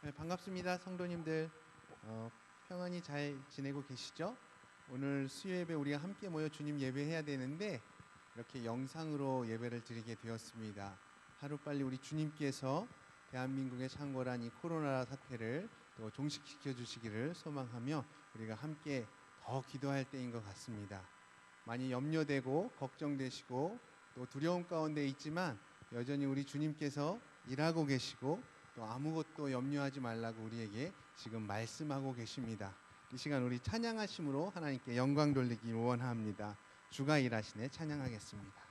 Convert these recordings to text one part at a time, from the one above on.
네, 반갑습니다. 성도님들 평안히 잘 지내고 계시죠? 오늘 수요예배 우리가 함께 모여 주님 예배해야 되는데 이렇게 영상으로 예배를 드리게 되었습니다. 하루빨리 우리 주님께서 대한민국의 창궐한 이 코로나 사태를 또 종식시켜 주시기를 소망하며 우리가 함께 더 기도할 때인 것 같습니다. 많이 염려되고 걱정되시고 또 두려움 가운데 있지만 여전히 우리 주님께서 일하고 계시고 또 아무것도 염려하지 말라고 우리에게 지금 말씀하고 계십니다. 이 시간 우리 찬양하심으로 하나님께 영광 돌리기 원합니다. 주가 일하시네 찬양하겠습니다.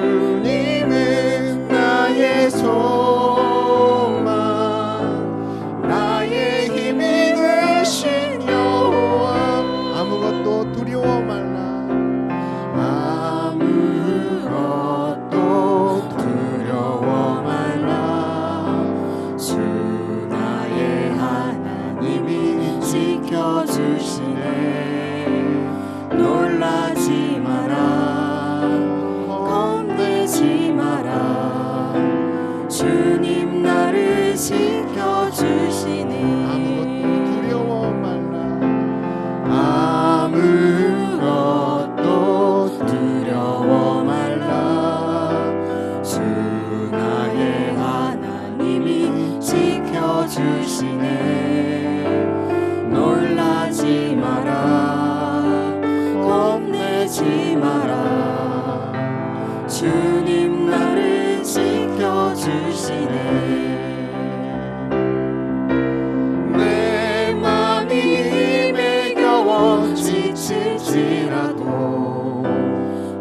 주님은 나의 소망 놀라지 마라 겁내지 마라 주님 나를 지켜주시니 아무것도 두려워 말라 주 나의 하나님이 지켜주시네 놀라지 마라 겁내지 마라 주님 나를 지켜주시네 내 맘이 힘에 겨워 지칠지라도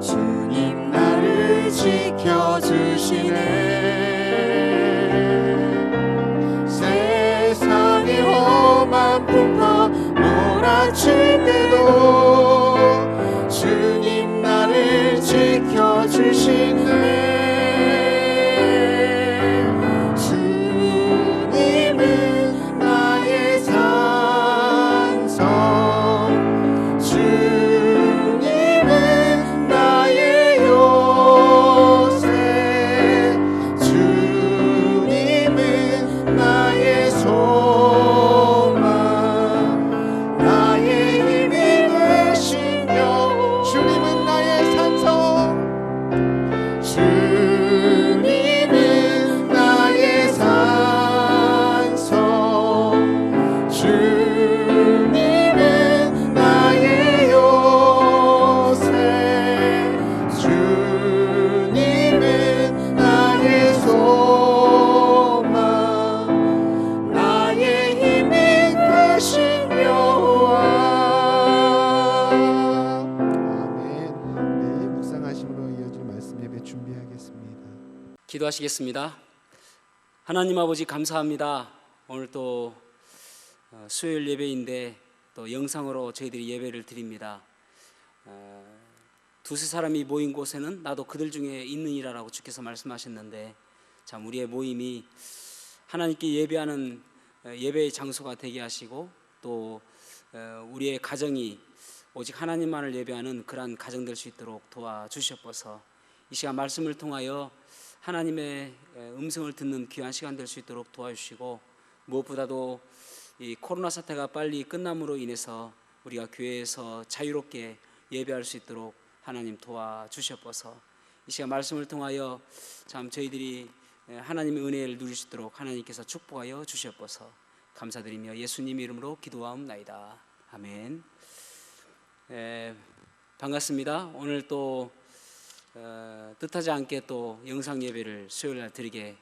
주님 나를 지켜주시네 세상이 험한 풍파 몰아칠 때도 주님 나를 지켜주시네 주님은 나의 산성 주님은 나의 요새 주님은 나의 소망 나의 힘이 되신 여호와 주님은 나의 산성 주님은 나의 산성 주님은 나의 요새 주님은 나의 소망 나의 힘이 되신 여호와 아멘. 네, 묵상하심으로 이어질 말씀 예배 준비하겠습니다. 기도하시겠습니다. 하나님 아버지 감사합니다. 오늘 또 수요일 예배인데 또 영상으로 저희들이 예배를 드립니다. 두세 사람이 모인 곳에는 나도 그들 중에 있느니라라고 주께서 말씀하셨는데 참 우리의 모임이 하나님께 예배하는 예배의 장소가 되게 하시고 또 우리의 가정이 오직 하나님만을 예배하는 그러한 가정 될 수 있도록 도와주시옵소서. 이 시간 말씀을 통하여 하나님의 음성을 듣는 귀한 시간 될 수 있도록 도와주시고 무엇보다도 이 코로나 사태가 빨리 끝남으로 인해서 우리가 교회에서 자유롭게 예배할 수 있도록 하나님 도와주시옵소서. 이 시간 말씀을 통하여 참 저희들이 하나님의 은혜를 누릴 수 있도록 하나님께서 축복하여 주시옵소서. 감사드리며 예수님 이름으로 기도하옵나이다. 아멘. 반갑습니다. 오늘 또 뜻하지 않게 또 영상 예배를 수요일날 드리게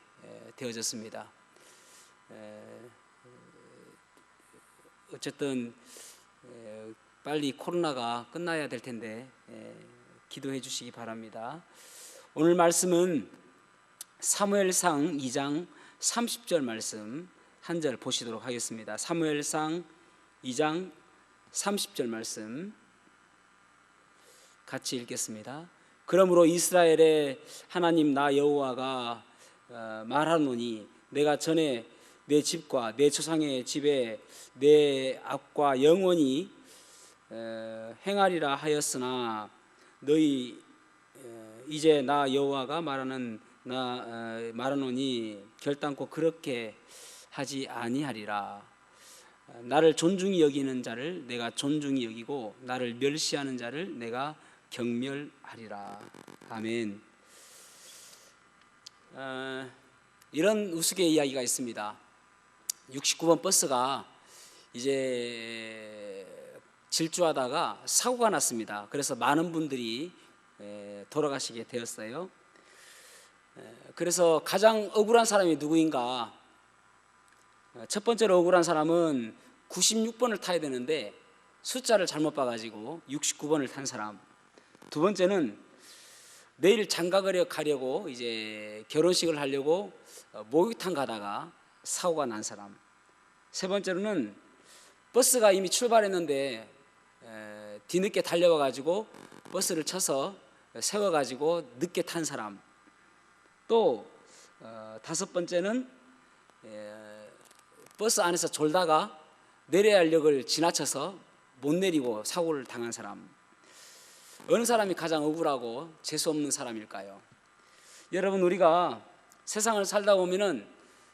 되어졌습니다. 어쨌든 빨리 코로나가 끝나야 될 텐데 기도해 주시기 바랍니다. 오늘 말씀은 사무엘상 2장 30절 말씀 한 절 보시도록 하겠습니다. 사무엘상 2장 30절 말씀 같이 읽겠습니다. 그러므로 이스라엘의 하나님 나 여호와가 말하노니 내가 전에 내 집과 내 조상의 집에 내 앞과 영원히 행하리라 하였으나 너희 이제 나 여호와가 말하노니 결단코 그렇게 하지 아니하리라. 나를 존중히 여기는 자를 내가 존중히 여기고 나를 멸시하는 자를 내가 경멸하리라. 아멘. 이런 우스개 이야기가 있습니다. 69번 버스가 이제 질주하다가 사고가 났습니다. 그래서 많은 분들이 돌아가시게 되었어요. 그래서 가장 억울한 사람이 누구인가? 첫 번째로 억울한 사람은 96번을 타야 되는데 숫자를 잘못 봐가지고 69번을 탄 사람. 두 번째는 내일 장가를 가려고 이제 결혼식을 하려고 목욕탕 가다가 사고가 난 사람. 세 번째로는 버스가 이미 출발했는데 뒤늦게 달려와가지고 버스를 쳐서 세워가지고 늦게 탄 사람. 또 다섯 번째는 버스 안에서 졸다가 내려야 할 역을 지나쳐서 못 내리고 사고를 당한 사람, 어느 사람이 가장 억울하고 재수 없는 사람일까요? 여러분, 우리가 세상을 살다 보면은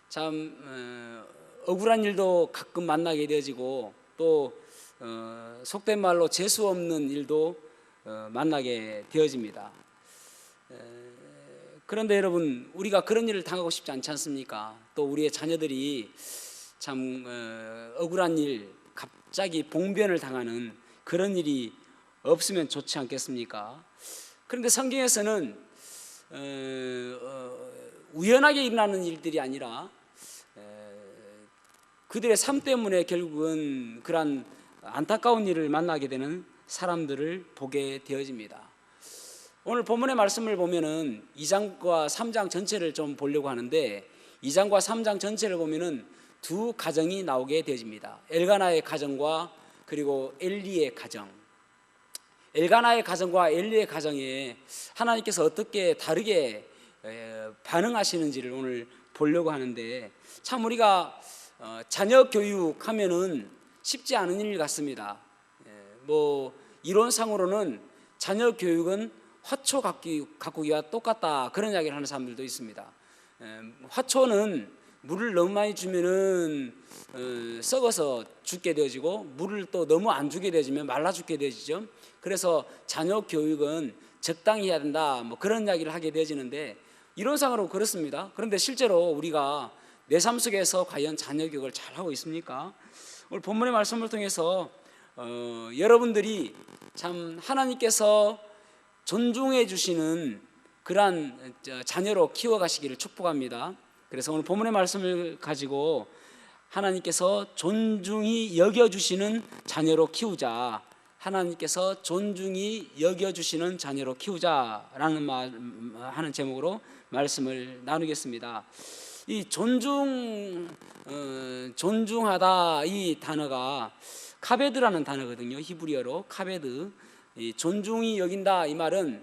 참 억울한 일도 가끔 만나게 되어지고 또 속된 말로 재수 없는 일도 만나게 되어집니다. 그런데 여러분, 우리가 그런 일을 당하고 싶지 않지 않습니까? 또 우리의 자녀들이 참 억울한 일, 갑자기 봉변을 당하는 그런 일이 없으면 좋지 않겠습니까? 그런데 성경에서는 우연하게 일어나는 일들이 아니라 그들의 삶 때문에 결국은 그러한 안타까운 일을 만나게 되는 사람들을 보게 되어집니다. 오늘 본문의 말씀을 보면은 2장과 3장 전체를 좀 보려고 하는데, 2장과 3장 전체를 보면은 두 가정이 나오게 되어집니다. 엘가나의 가정과 그리고 엘리의 가정. 엘가나의 가정과 엘리의 가정에 하나님께서 어떻게 다르게 반응하시는지를 오늘 보려고 하는데, 참 우리가 자녀 교육하면은 쉽지 않은 일 같습니다. 뭐 이론상으로는 자녀 교육은 화초 가꾸기와 똑같다, 그런 이야기를 하는 사람들도 있습니다. 화초는 물을 너무 많이 주면은 썩어서 죽게 되어지고, 물을 또 너무 안 주게 되어지면 말라 죽게 되어지죠. 그래서 자녀 교육은 적당히 해야 된다, 뭐 그런 이야기를 하게 되어지는데, 이론상으로 그렇습니다. 그런데 실제로 우리가 내 삶 속에서 과연 자녀 교육을 잘 하고 있습니까? 오늘 본문의 말씀을 통해서 여러분들이 참 하나님께서 존중해 주시는 그러한 자녀로 키워가시기를 축복합니다. 그래서 오늘 본문의 말씀을 가지고 하나님께서 존중히 여겨주시는 자녀로 키우자, 하나님께서 존중히 여겨주시는 자녀로 키우자라는 하는 제목으로 말씀을 나누겠습니다. 이 존중하다, 이 단어가 카베드라는 단어거든요. 히브리어로 카베드. 이 존중히 여긴다, 이 말은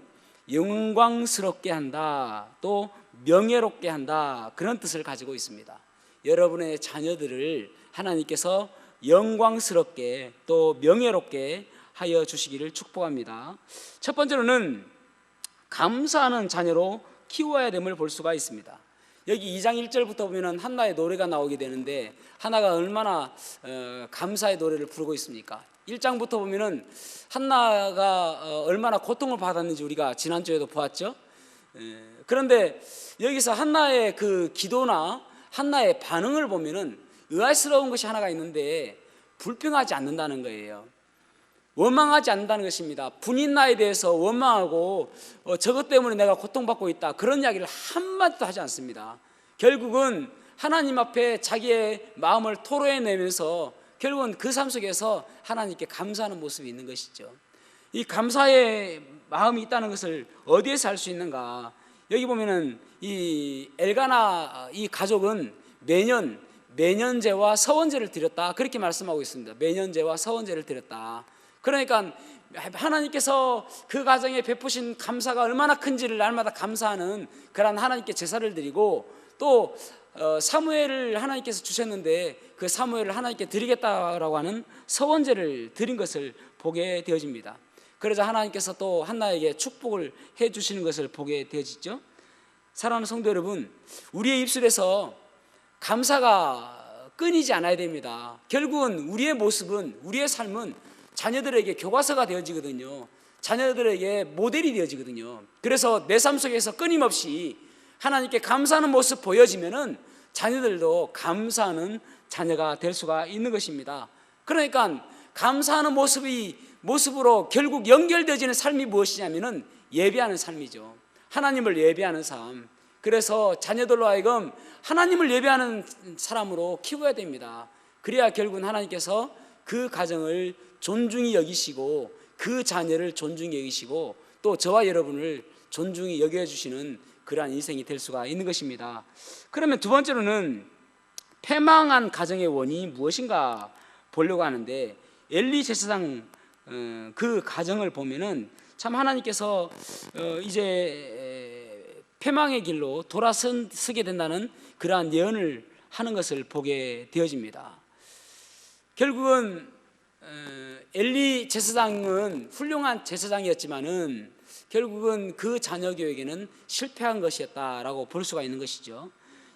영광스럽게 한다, 또 명예롭게 한다, 그런 뜻을 가지고 있습니다. 여러분의 자녀들을 하나님께서 영광스럽게 또 명예롭게 하여 주시기를 축복합니다. 첫 번째로는 감사하는 자녀로 키워야 됨을 볼 수가 있습니다. 여기 2장 1절부터 보면 한나의 노래가 나오게 되는데, 한나가 얼마나 감사의 노래를 부르고 있습니까? 1장부터 보면은 한나가 얼마나 고통을 받았는지 우리가 지난주에도 보았죠. 그런데 여기서 한나의 그 기도나 한나의 반응을 보면은 의아스러운 것이 하나가 있는데, 불평하지 않는다는 거예요. 원망하지 않는다는 것입니다. 분인나에 대해서 원망하고 저것 때문에 내가 고통받고 있다, 그런 이야기를 한마디도 하지 않습니다. 결국은 하나님 앞에 자기의 마음을 토로해내면서 결국은 그 삶 속에서 하나님께 감사하는 모습이 있는 것이죠. 이 감사의 마음이 있다는 것을 어디에서 알 수 있는가? 여기 보면은 이 엘가나 이 가족은 매년 매년제와 서원제를 드렸다, 그렇게 말씀하고 있습니다. 매년제와 서원제를 드렸다. 그러니까 하나님께서 그 가정에 베푸신 감사가 얼마나 큰지를 날마다 감사하는 그런 하나님께 제사를 드리고, 또 사무엘을 하나님께서 주셨는데 그 사무엘을 하나님께 드리겠다라고 하는 서원제를 드린 것을 보게 되어집니다. 그러자 하나님께서 또 한나에게 축복을 해 주시는 것을 보게 되어지죠. 사랑하는 성도 여러분, 우리의 입술에서 감사가 끊이지 않아야 됩니다. 결국은 우리의 모습은, 우리의 삶은 자녀들에게 교과서가 되어지거든요. 자녀들에게 모델이 되어지거든요. 그래서 내 삶 속에서 끊임없이 하나님께 감사하는 모습 보여지면은 자녀들도 감사하는 자녀가 될 수가 있는 것입니다. 그러니까 감사하는 모습으로 결국 연결되어지는 삶이 무엇이냐면은 예배하는 삶이죠. 하나님을 예배하는 삶. 그래서 자녀들로 하여금 하나님을 예배하는 사람으로 키워야 됩니다. 그래야 결국은 하나님께서 그 가정을 존중히 여기시고 그 자녀를 존중히 여기시고 또 저와 여러분을 존중히 여겨주시는 그러한 인생이 될 수가 있는 것입니다. 그러면 두 번째로는 패망한 가정의 원인이 무엇인가 보려고 하는데, 엘리 제사장 그 가정을 보면은 참 하나님께서 이제 패망의 길로 돌아서게 된다는 그러한 예언을 하는 것을 보게 되어집니다. 결국은 엘리 제사장은 훌륭한 제사장이었지만은 결국은 그 자녀 교육에는 실패한 것이었다라고 볼 수가 있는 것이죠.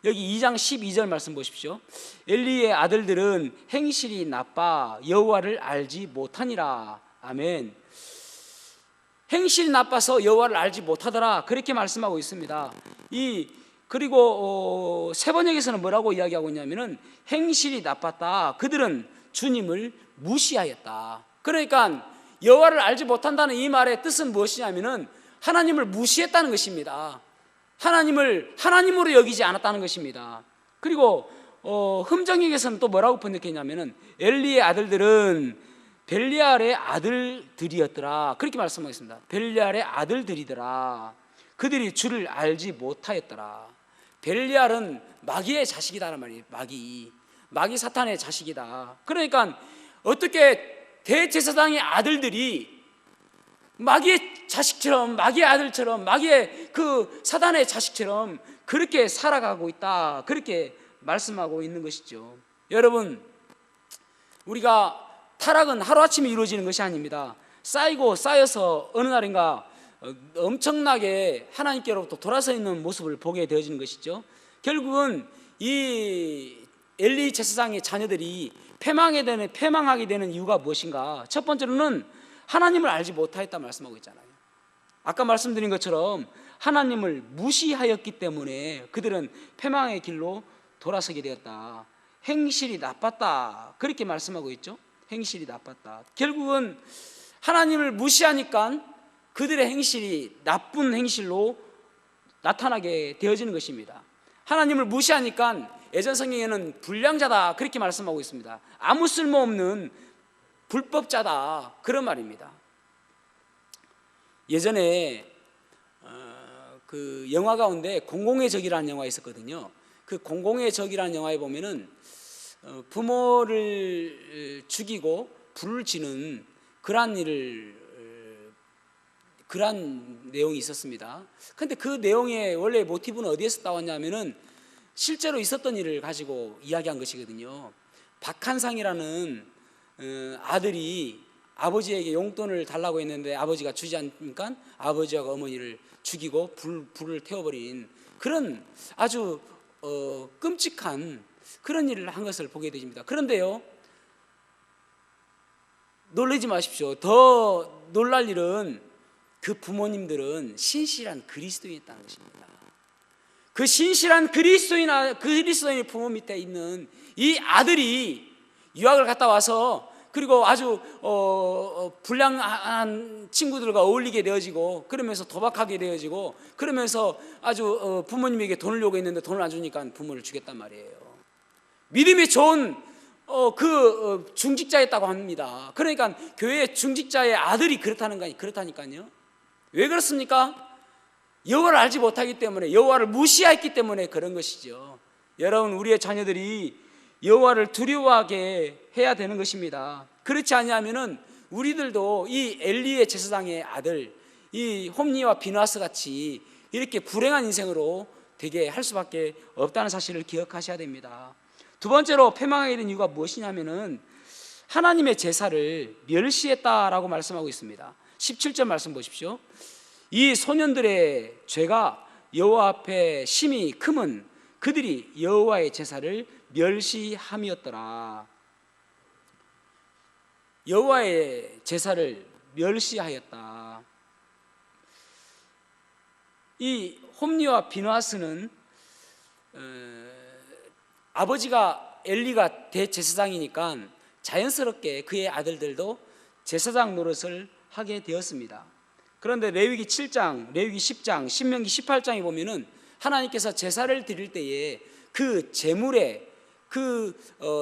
여기 2장 12절 말씀 보십시오. 엘리의 아들들은 행실이 나빠 여호와를 알지 못하니라. 아멘. 행실이 나빠서 여호와를 알지 못하더라, 그렇게 말씀하고 있습니다. 그리고 세번역에서는 뭐라고 이야기하고 있냐면은 행실이 나빴다, 그들은 주님을 무시하였다. 그러니까 여호와를 알지 못한다는 이 말의 뜻은 무엇이냐면은 하나님을 무시했다는 것입니다. 하나님을 하나님으로 여기지 않았다는 것입니다. 그리고 흠정역에서는 또 뭐라고 번역했냐면은 엘리의 아들들은 벨리알의 아들들이었더라, 그렇게 말씀하겠습니다. 벨리알의 아들들이더라. 그들이 주를 알지 못하였더라. 벨리알은 마귀의 자식이다라는 말이에요. 마귀 사탄의 자식이다. 그러니까 어떻게 대제사장의 아들들이 마귀의 자식처럼, 마귀의 아들처럼, 마귀의 그 사단의 자식처럼 그렇게 살아가고 있다, 그렇게 말씀하고 있는 것이죠. 여러분, 우리가 타락은 하루아침에 이루어지는 것이 아닙니다. 쌓이고 쌓여서 어느 날인가 엄청나게 하나님께로부터 돌아서 있는 모습을 보게 되어지는 것이죠. 결국은 이 엘리 제사장의 자녀들이 패망하게 되는 이유가 무엇인가? 첫 번째로는 하나님을 알지 못하였다 말씀하고 있잖아요. 아까 말씀드린 것처럼 하나님을 무시하였기 때문에 그들은 패망의 길로 돌아서게 되었다. 행실이 나빴다, 그렇게 말씀하고 있죠. 행실이 나빴다. 결국은 하나님을 무시하니까 그들의 행실이 나쁜 행실로 나타나게 되어지는 것입니다. 하나님을 무시하니까 예전 성경에는 불량자다, 그렇게 말씀하고 있습니다. 아무 쓸모없는 불법자다, 그런 말입니다. 예전에 그 영화 가운데 공공의 적이라는 영화가 있었거든요. 그 공공의 적이라는 영화에 보면은 부모를 죽이고 불을 지는 그러한 내용이 있었습니다. 그런데 그 내용의 원래 모티브는 어디에서 따왔냐면은 실제로 있었던 일을 가지고 이야기한 것이거든요. 박한상이라는 아들이 아버지에게 용돈을 달라고 했는데 아버지가 주지 않으니까 아버지하고 어머니를 죽이고 불을 태워버린 그런 아주 끔찍한 그런 일을 한 것을 보게 됩니다. 그런데요, 놀라지 마십시오. 더 놀랄 일은 그 부모님들은 신실한 그리스도인이었다는 것입니다. 그 신실한 그리스도인의 부모 밑에 있는 이 아들이 유학을 갔다 와서 그리고 아주 불량한 친구들과 어울리게 되어지고 그러면서 도박하게 되어지고 그러면서 아주 부모님에게 돈을 요구했는데 돈을 안 주니까 부모를 죽였단 말이에요. 믿음이 좋은 중직자였다고 합니다. 그러니까 교회의 중직자의 아들이 그렇다니까요. 왜 그렇습니까? 여호와를 알지 못하기 때문에, 여호와를 무시했기 때문에 그런 것이죠. 여러분, 우리의 자녀들이 여호와를 두려워하게 해야 되는 것입니다. 그렇지 않으면은 우리들도 이 엘리의 제사장의 아들, 이 홈니와 비나스 같이 이렇게 불행한 인생으로 되게 할 수밖에 없다는 사실을 기억하셔야 됩니다. 두 번째로 패망하게 된 이유가 무엇이냐면은 하나님의 제사를 멸시했다라고 말씀하고 있습니다. 17절 말씀 보십시오. 이 소년들의 죄가 여호와 앞에 심히 크면 그들이 여호와의 제사를 멸시함이었더라. 여호와의 제사를 멸시하였다. 이 홈니와 비누아스는 아버지가 엘리가 대제사장이니까 자연스럽게 그의 아들들도 제사장 노릇을 하게 되었습니다. 그런데 레위기 7장, 레위기 10장, 신명기 18장에 보면은 하나님께서 제사를 드릴 때에 그 제물의 그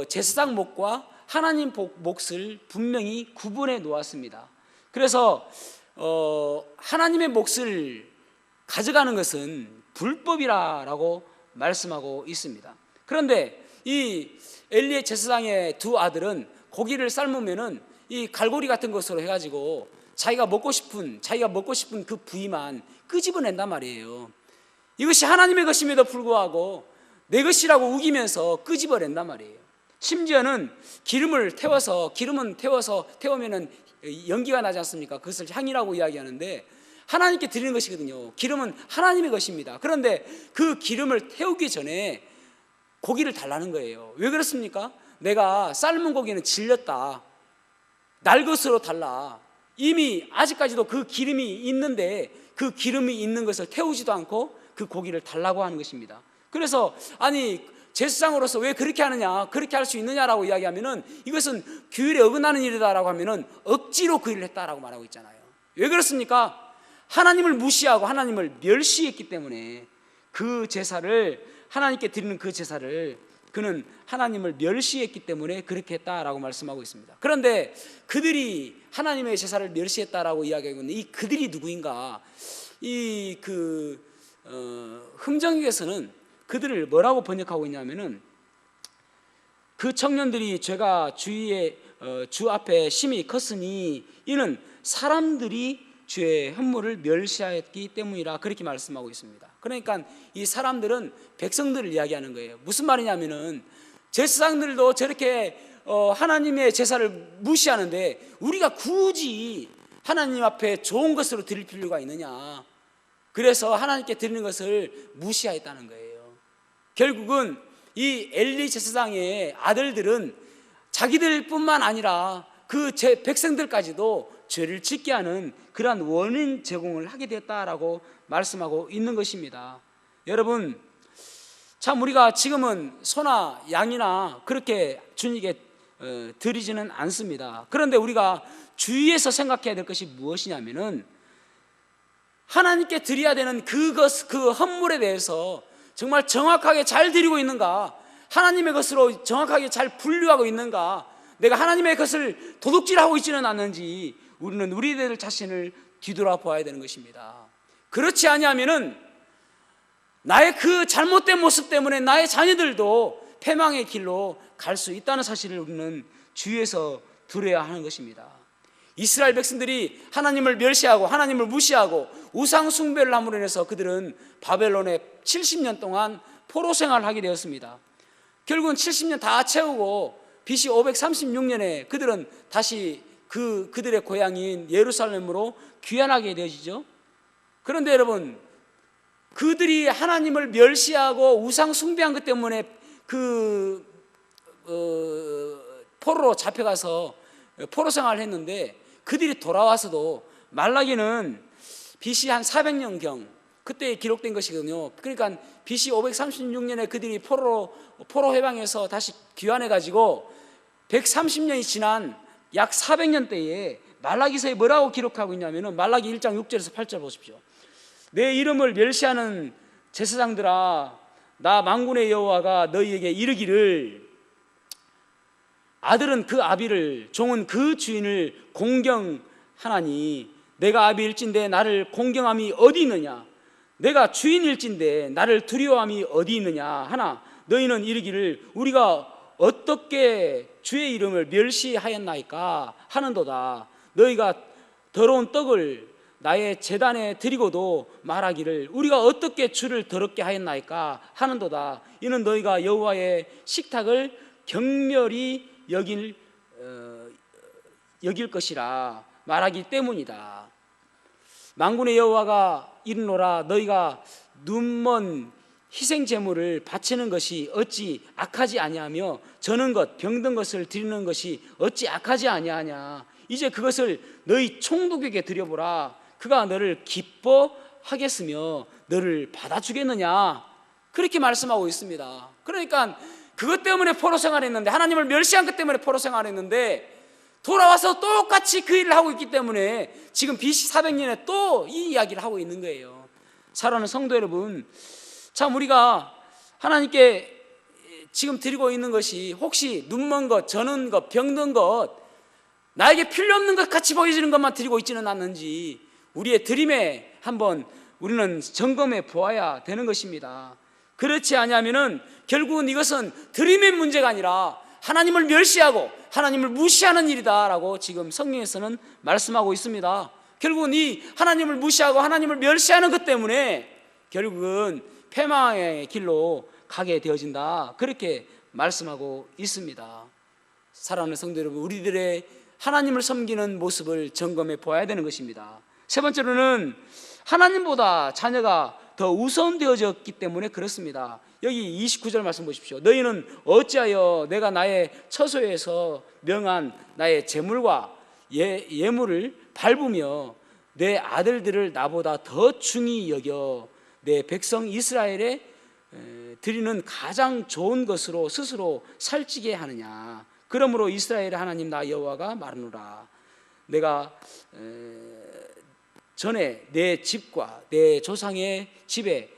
제사장 몫과 하나님 몫을 분명히 구분해 놓았습니다. 그래서 하나님의 몫을 가져가는 것은 불법이라고 말씀하고 있습니다. 그런데 이 엘리의 제사장의 두 아들은 고기를 삶으면은 이 갈고리 같은 것으로 해가지고 자기가 먹고 싶은 그 부위만 끄집어낸단 말이에요. 이것이 하나님의 것임에도 불구하고 내 것이라고 우기면서 끄집어낸단 말이에요. 심지어는 기름은 태우면은 연기가 나지 않습니까? 그것을 향이라고 이야기하는데 하나님께 드리는 것이거든요. 기름은 하나님의 것입니다. 그런데 그 기름을 태우기 전에 고기를 달라는 거예요. 왜 그렇습니까? 내가 삶은 고기는 질렸다, 날 것으로 달라. 이미 아직까지도 그 기름이 있는데 그 기름이 있는 것을 태우지도 않고 그 고기를 달라고 하는 것입니다. 그래서 아니 제사장으로서 왜 그렇게 하느냐, 그렇게 할 수 있느냐라고 이야기하면은 이것은 규율에 어긋나는 일이다라고 하면은 억지로 그 일을 했다라고 말하고 있잖아요. 왜 그렇습니까? 하나님을 무시하고 하나님을 멸시했기 때문에 그 제사를, 하나님께 드리는 그 제사를 그는 하나님을 멸시했기 때문에 그렇게 했다라고 말씀하고 있습니다. 그런데 그들이 하나님의 제사를 멸시했다라고 이야기하고 있는데 이 그들이 누구인가? 흥정에서는 그들을 뭐라고 번역하고 있냐면은 그 청년들이 죄가 주 앞에 심히 컸으니 이는 사람들이 주의 헌물을 멸시하였기 때문이라 그렇게 말씀하고 있습니다. 그러니까 이 사람들은 백성들을 이야기하는 거예요. 무슨 말이냐면은 제사장들도 저렇게 하나님의 제사를 무시하는데 우리가 굳이 하나님 앞에 좋은 것으로 드릴 필요가 있느냐, 그래서 하나님께 드리는 것을 무시하였다는 거예요. 결국은 이 엘리 제사장의 아들들은 자기들뿐만 아니라 그 백성들까지도 죄를 짓게 하는 그러한 원인 제공을 하게 되었다라고 말씀하고 있는 것입니다. 여러분, 참 우리가 지금은 소나 양이나 그렇게 주님께 드리지는 않습니다. 그런데 우리가 주위에서 생각해야 될 것이 무엇이냐면은 하나님께 드려야 되는 그 헌물에 대해서 정말 정확하게 잘 드리고 있는가, 하나님의 것으로 정확하게 잘 분류하고 있는가, 내가 하나님의 것을 도둑질하고 있지는 않는지 우리는 우리들 자신을 뒤돌아보아야 되는 것입니다. 그렇지 아니하면은 나의 그 잘못된 모습 때문에 나의 자녀들도 패망의 길로 갈 수 있다는 사실을 우리는 주위에서 들어야 하는 것입니다. 이스라엘 백성들이 하나님을 멸시하고 하나님을 무시하고 우상 숭배를 함으로 인해서 그들은 바벨론에 70년 동안 포로 생활을 하게 되었습니다. 결국은 70년 다 채우고 BC 536년에 그들은 다시 그들의 고향인 예루살렘으로 귀환하게 되어지죠. 그런데 여러분, 그들이 하나님을 멸시하고 우상 숭배한 것 때문에 포로로 잡혀가서 포로 생활을 했는데 그들이 돌아와서도 말라기는 BC 한 400년경 그때 기록된 것이거든요. 그러니까 BC 536년에 그들이 포로 해방해서 다시 귀환해가지고 130년이 지난 약 400년 때에 말라기서에 뭐라고 기록하고 있냐면은 말라기 1장 6절에서 8절 보십시오. 내 이름을 멸시하는 제사장들아, 나 만군의 여호와가 너희에게 이르기를 아들은 그 아비를, 종은 그 주인을 공경하나니 내가 아비일진데 나를 공경함이 어디 있느냐, 내가 주인일진데 나를 두려워함이 어디 있느냐 하나 너희는 이르기를 우리가 어떻게 주의 이름을 멸시하였나이까 하는도다. 너희가 더러운 떡을 나의 제단에 드리고도 말하기를 우리가 어떻게 주를 더럽게 하였나이까 하는도다. 이는 너희가 여호와의 식탁을 경멸히 여길 것이라 말하기 때문이다. 만군의 여호와가 이르노라, 너희가 눈먼 희생 제물을 바치는 것이 어찌 악하지 아니하며 저는 것 병든 것을 드리는 것이 어찌 악하지 아니하냐. 이제 그것을 너희 총독에게 드려보라. 그가 너를 기뻐하겠으며 너를 받아주겠느냐. 그렇게 말씀하고 있습니다. 그러니까 그것 때문에 포로 생활했는데, 하나님을 멸시한 것 때문에 포로 생활했는데 돌아와서 똑같이 그 일을 하고 있기 때문에 지금 BC 400년에 또 이 이야기를 하고 있는 거예요. 사랑하는 성도 여러분, 참 우리가 하나님께 지금 드리고 있는 것이 혹시 눈먼 것, 저는 것, 병든 것, 나에게 필요 없는 것 같이 보여지는 것만 드리고 있지는 않는지 우리의 드림에 한번 우리는 점검해 보아야 되는 것입니다. 그렇지 않으면은 결국은 이것은 드림의 문제가 아니라 하나님을 멸시하고 하나님을 무시하는 일이다라고 지금 성경에서는 말씀하고 있습니다. 결국은 이 하나님을 무시하고 하나님을 멸시하는 것 때문에 결국은 패망의 길로 가게 되어진다, 그렇게 말씀하고 있습니다. 사랑하는 성도 여러분, 우리들의 하나님을 섬기는 모습을 점검해 보아야 되는 것입니다. 세 번째로는 하나님보다 자녀가 더 우선되어졌기 때문에 그렇습니다. 여기 29절 말씀 보십시오. 너희는 어찌하여 내가 나의 처소에서 명한 나의 재물과 예물을 밟으며 내 아들들을 나보다 더 중히 여겨 내 백성 이스라엘에 드리는 가장 좋은 것으로 스스로 살찌게 하느냐. 그러므로 이스라엘의 하나님 나 여호와가 말하노라. 내가 전에 내 집과 내 조상의 집에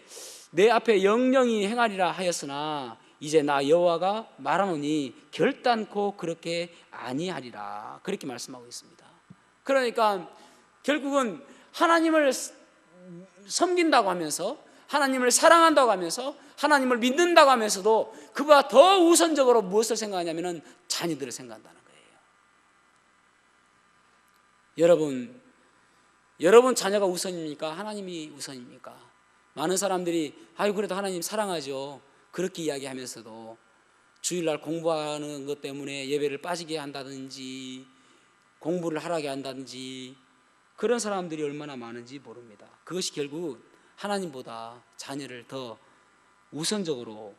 내 앞에 영영히 행하리라 하였으나 이제 나 여호와가 말하노니 결단코 그렇게 아니하리라. 그렇게 말씀하고 있습니다. 그러니까 결국은 하나님을 섬긴다고 하면서, 하나님을 사랑한다고 하면서, 하나님을 믿는다고 하면서도 그보다 더 우선적으로 무엇을 생각하냐면 자녀들을 생각한다는 거예요. 여러분 자녀가 우선입니까? 하나님이 우선입니까? 많은 사람들이 아유 그래도 하나님 사랑하죠, 그렇게 이야기하면서도 주일날 공부하는 것 때문에 예배를 빠지게 한다든지 공부를 하라게 한다든지 그런 사람들이 얼마나 많은지 모릅니다. 그것이 결국 하나님보다 자녀를 더 우선적으로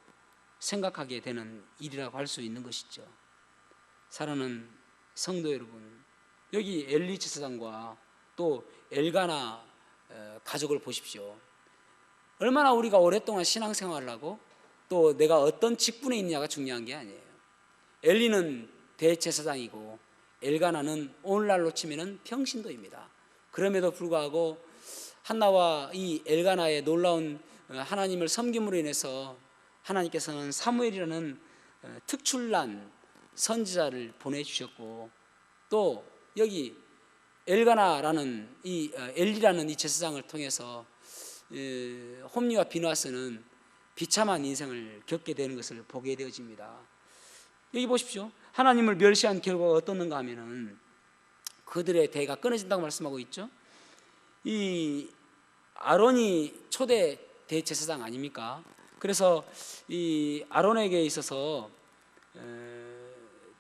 생각하게 되는 일이라고 할 수 있는 것이죠. 사랑하는 성도 여러분, 여기 엘리 제사장과 또 엘가나 가족을 보십시오. 얼마나 우리가 오랫동안 신앙생활을 하고 또 내가 어떤 직분에 있느냐가 중요한 게 아니에요. 엘리는 대제사장이고 엘가나는 오늘날로 치면 평신도입니다. 그럼에도 불구하고 한나와 이 엘가나의 놀라운 하나님을 섬김으로 인해서 하나님께서는 사무엘이라는 특출난 선지자를 보내주셨고, 또 여기 엘가나라는 이 엘리라는 이 제사장을 통해서 홈리와 비누아스는 비참한 인생을 겪게 되는 것을 보게 되어집니다. 여기 보십시오. 하나님을 멸시한 결과가 어떻는가 하면은 그들의 대가 끊어진다고 말씀하고 있죠. 이 아론이 초대 대제사장 아닙니까? 그래서 이 아론에게 있어서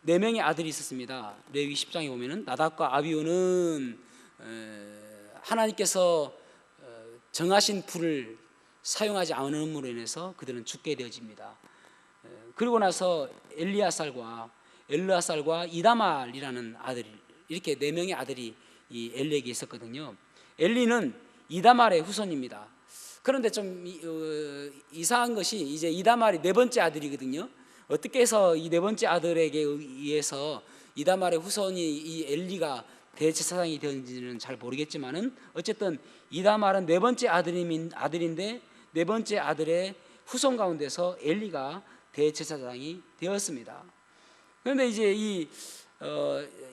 4명의 아들이 있었습니다. 레위 10장에 보면은 나답과 아비후는 하나님께서 정하신 불을 사용하지 않음으로 인해서 그들은 죽게 되어집니다. 그리고 나서 엘르아살과 이다말이라는 아들이, 이렇게 4명의 아들이 이 엘리에게 있었거든요. 엘리는 이다말의 후손입니다. 그런데 좀 이상한 것이 이제 이다말이 4번째 아들이거든요. 어떻게 해서 이 4번째 아들에게 의해서 이다말의 후손이 이 엘리가 대제사장이 되었는지는 잘 모르겠지만은 어쨌든 이다말은 4번째 아들인데 4번째 아들의 후손 가운데서 엘리가 대제사장이 되었습니다. 그런데 이제 이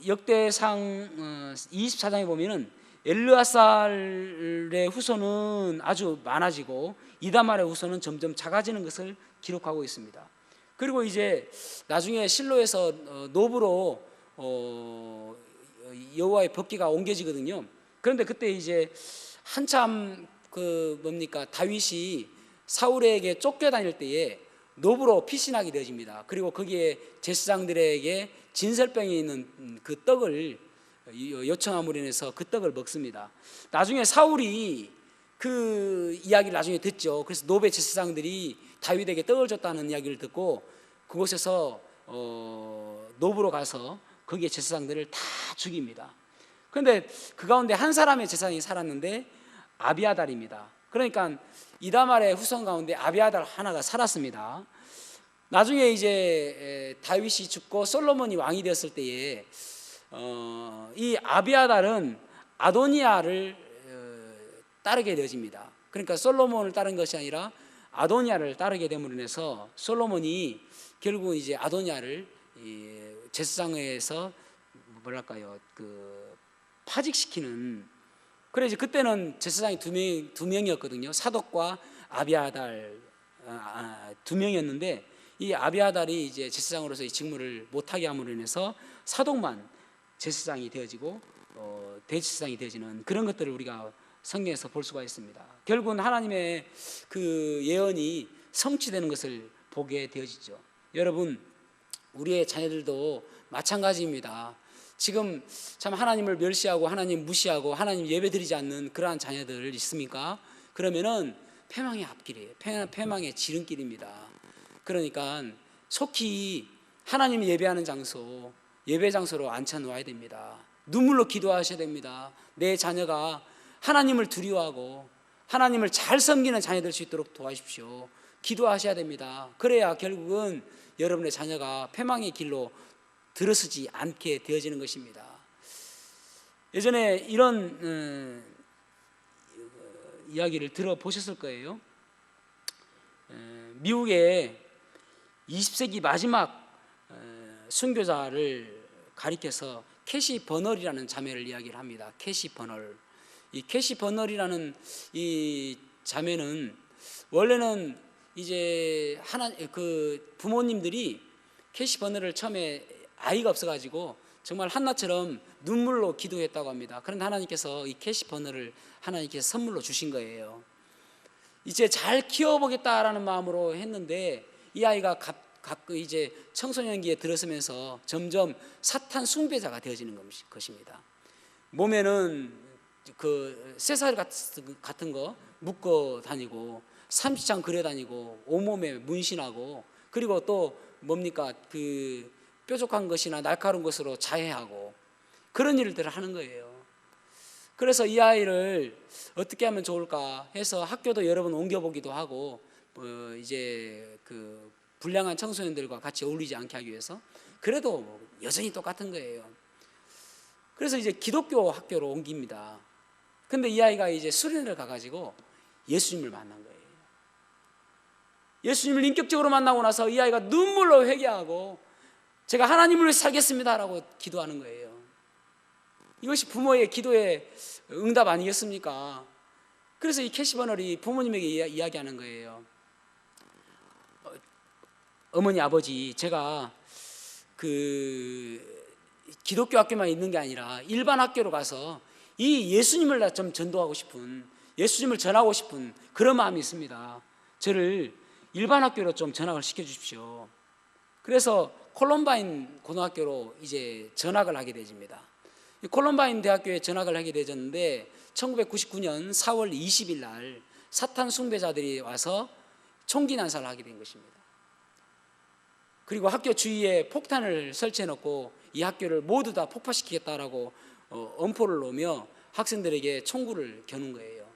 역대상 24장에 보면은 엘르아살의 후손은 아주 많아지고 이다말의 후손은 점점 작아지는 것을 기록하고 있습니다. 그리고 이제 나중에 실로에서 노브로 여호와의 법궤가 옮겨지거든요. 그런데 그때 이제 한참 다윗이 사울에게 쫓겨다닐 때에 노브로 피신하게 되어집니다. 그리고 거기에 제사장들에게 진설병이 있는 그 떡을 요청함으로 인해서 그 떡을 먹습니다. 나중에 사울이 그 이야기를 나중에 듣죠. 그래서 노베 제사장들이 다윗에게 떡을 줬다는 이야기를 듣고 그곳에서 노브로 가서 거기에 제사장들을 다 죽입니다. 그런데 그 가운데 한 사람의 제사장이 살았는데 아비아달입니다. 그러니까 이다말의 후손 가운데 아비아달 하나가 살았습니다. 나중에 이제 다윗이 죽고 솔로몬이 왕이 되었을 때에 이 아비아달은 아도니아를 따르게 되어집니다. 그러니까 솔로몬을 따른 것이 아니라 아도니아를 따르게 됨으로 인해서 솔로몬이 결국 이제 아도니아를 제사장에서 파직시키는. 그래서 그때는 제사장이 두 명이었거든요. 사독과 아비아달 2명이었는데 이 아비아달이 이제 제사장으로서 이 직무를 못하게 함으로 인해서 사독만 제사장이 되어지고 대제사장이 되어지는 그런 것들을 우리가 성경에서 볼 수가 있습니다. 결국은 하나님의 그 예언이 성취되는 것을 보게 되어지죠. 여러분, 우리의 자녀들도 마찬가지입니다. 지금 참 하나님을 멸시하고 하나님 무시하고 하나님 예배드리지 않는 그러한 자녀들 있습니까? 그러면은 패망의 앞길이에요. 패망의 지름길입니다. 그러니까 속히 하나님 예배하는 장소, 예배 장소로 앉혀 놓아야 됩니다. 눈물로 기도하셔야 됩니다. 내 자녀가 하나님을 두려워하고 하나님을 잘 섬기는 자녀 될 수 있도록 도와주십시오. 기도하셔야 됩니다. 그래야 결국은 여러분의 자녀가 패망의 길로 들어서지 않게 되어지는 것입니다. 예전에 이런 이야기를 들어보셨을 거예요. 미국의 20세기 마지막 순교자를 가리켜서 캐시 버널이라는 자매를 이야기를 합니다. 캐시 버널. 이 캐시 버널이라는 이 자매는 원래는 이제 그 부모님들이 캐시 버널을 처음에 아이가 없어가지고 정말 한나처럼 눈물로 기도했다고 합니다. 그런데 하나님께서 이 캐시 버널을 하나님께서 선물로 주신 거예요. 이제 잘 키워보겠다라는 마음으로 했는데 이 아이가 이제 청소년기에 들어서면서 점점 사탄 숭배자가 되어지는 것입니다. 몸에는 그 쇠사슬 같은 거 묶어 다니고 삼시창 그려 다니고 온몸에 문신하고 그리고 또 뭡니까 그 뾰족한 것이나 날카로운 것으로 자해하고 그런 일들을 하는 거예요. 그래서 이 아이를 어떻게 하면 좋을까 해서 학교도 여러 번 옮겨보기도 하고 이제 그 불량한 청소년들과 같이 어울리지 않게 하기 위해서 그래도 여전히 똑같은 거예요. 그래서 이제 기독교 학교로 옮깁니다. 근데 이 아이가 이제 수련회를 가가지고 예수님을 만난 거예요. 예수님을 인격적으로 만나고 나서 이 아이가 눈물로 회개하고 제가 하나님을 위해 살겠습니다라고 기도하는 거예요. 이것이 부모의 기도의 응답 아니겠습니까? 그래서 이 캐시 버널이 부모님에게 이야기하는 거예요. 어머니 아버지, 제가 그 기독교 학교만 있는 게 아니라 일반 학교로 가서 이 예수님을 좀 전도하고 싶은, 예수님을 전하고 싶은 그런 마음이 있습니다. 저를 일반 학교로 좀 전학을 시켜주십시오. 그래서 콜럼바인 고등학교로 이제 전학을 하게 되집니다. 콜럼바인 대학교에 전학을 하게 되졌는데 1999년 4월 20일 날 사탄 숭배자들이 와서 총기 난사를 하게 된 것입니다. 그리고 학교 주위에 폭탄을 설치해 놓고 이 학교를 모두 다 폭파시키겠다라고 엄포를 놓으며 학생들에게 총구를 겨눈 거예요.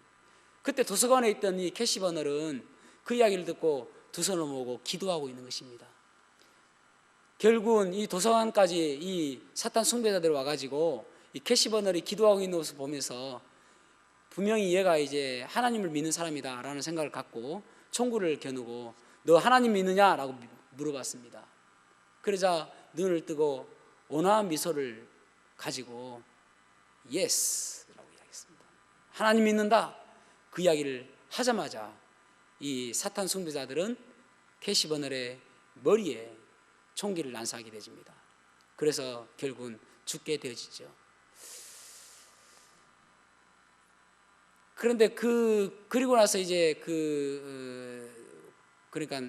그때 도서관에 있던 이 캐시 버널은 그 이야기를 듣고 두 손을 모으고 기도하고 있는 것입니다. 결국은 이 도서관까지 이 사탄 숭배자들이 와가지고 이 캐시 버널이 기도하고 있는 모습을 보면서 분명히 얘가 이제 하나님을 믿는 사람이다라는 생각을 갖고 총구를 겨누고 너 하나님 믿느냐라고 물어봤습니다. 그러자 눈을 뜨고 온화한 미소를 가지고 예스라고 이야기했습니다. 하나님 믿는다. 그 이야기를 하자마자 이 사탄 숭배자들은 캐시 버널의 머리에 총기를 난사하게 되집니다. 그래서 결국은 죽게 되어지죠. 그런데 그리고 나서 이제 그러니까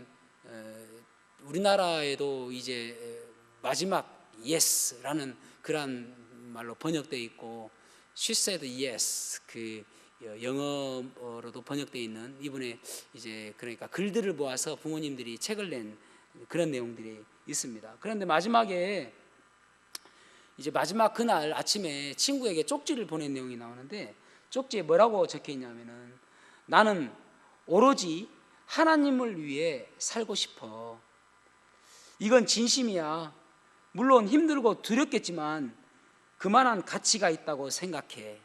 우리나라에도 이제 마지막 yes라는 그런 말로 번역되어 있고 she said yes 그 영어로도 번역되어 있는 이분의 이제 그러니까 글들을 모아서 부모님들이 책을 낸 그런 내용들이 있습니다. 그런데 마지막에 이제 마지막 그날 아침에 친구에게 쪽지를 보낸 내용이 나오는데 쪽지에 뭐라고 적혀 있냐면은 나는 오로지 하나님을 위해 살고 싶어. 이건 진심이야. 물론 힘들고 두렵겠지만 그만한 가치가 있다고 생각해.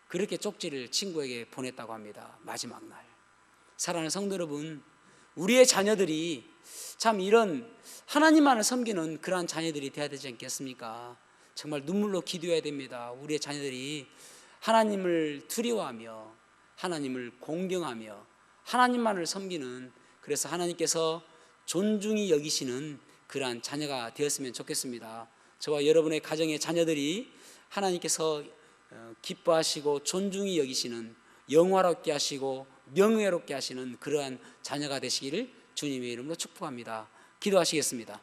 그렇게 쪽지를 친구에게 보냈다고 합니다. 마지막 날. 사랑하는 성도 여러분, 우리의 자녀들이 참 이런 하나님만을 섬기는 그러한 자녀들이 되어야 되지 않겠습니까? 정말 눈물로 기도해야 됩니다. 우리의 자녀들이 하나님을 두려워하며 하나님을 공경하며 하나님만을 섬기는, 그래서 하나님께서 존중히 여기시는 그러한 자녀가 되었으면 좋겠습니다. 저와 여러분의 가정의 자녀들이 하나님께서 기뻐하시고 존중히 여기시는, 영화롭게 하시고 명예롭게 하시는 그러한 자녀가 되시기를 주님의 이름으로 축복합니다. 기도하시겠습니다.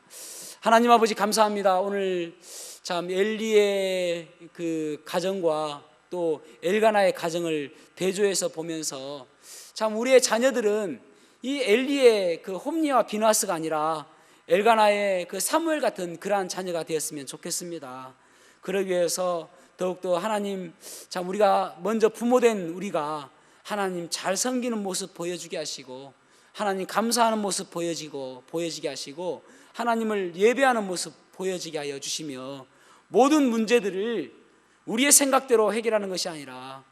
하나님 아버지 감사합니다. 오늘 참 엘리의 그 가정과 또 엘가나의 가정을 대조해서 보면서 참 우리의 자녀들은 이 엘리의 그 홈리와 비나스가 아니라 엘가나의 그 사무엘 같은 그러한 자녀가 되었으면 좋겠습니다. 그러기 위해서 더욱더 하나님 참 우리가 먼저 부모된 우리가 하나님 잘 섬기는 모습 보여주게 하시고 하나님 감사하는 모습 보여지게 하시고 하나님을 예배하는 모습 보여지게 하여 주시며 모든 문제들을 우리의 생각대로 해결하는 것이 아니라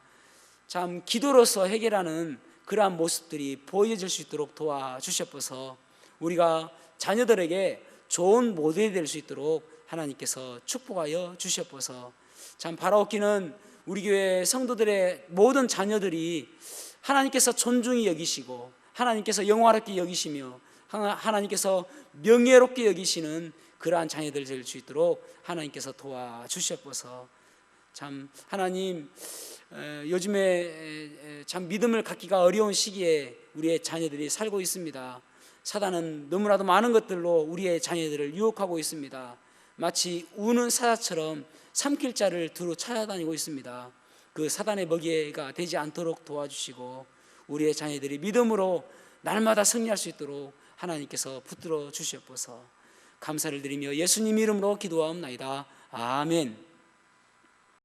참 기도로서 해결하는 그러한 모습들이 보여질 수 있도록 도와주셔서 우리가 자녀들에게 좋은 모델이 될 수 있도록 하나님께서 축복하여 주셔서 참 바라옵기는 우리 교회 성도들의 모든 자녀들이 하나님께서 존중히 여기시고 하나님께서 영화롭게 여기시며 하나님께서 명예롭게 여기시는 그러한 자녀들 될 수 있도록 하나님께서 도와주셔서 참 하나님 요즘에 참 믿음을 갖기가 어려운 시기에 우리의 자녀들이 살고 있습니다. 사단은 너무나도 많은 것들로 우리의 자녀들을 유혹하고 있습니다. 마치 우는 사자처럼 삼킬 자를 두루 찾아다니고 있습니다. 그 사단의 먹이가 되지 않도록 도와주시고 우리의 자녀들이 믿음으로 날마다 승리할 수 있도록 하나님께서 붙들어 주시옵소서. 감사를 드리며 예수님 이름으로 기도하옵나이다. 아멘.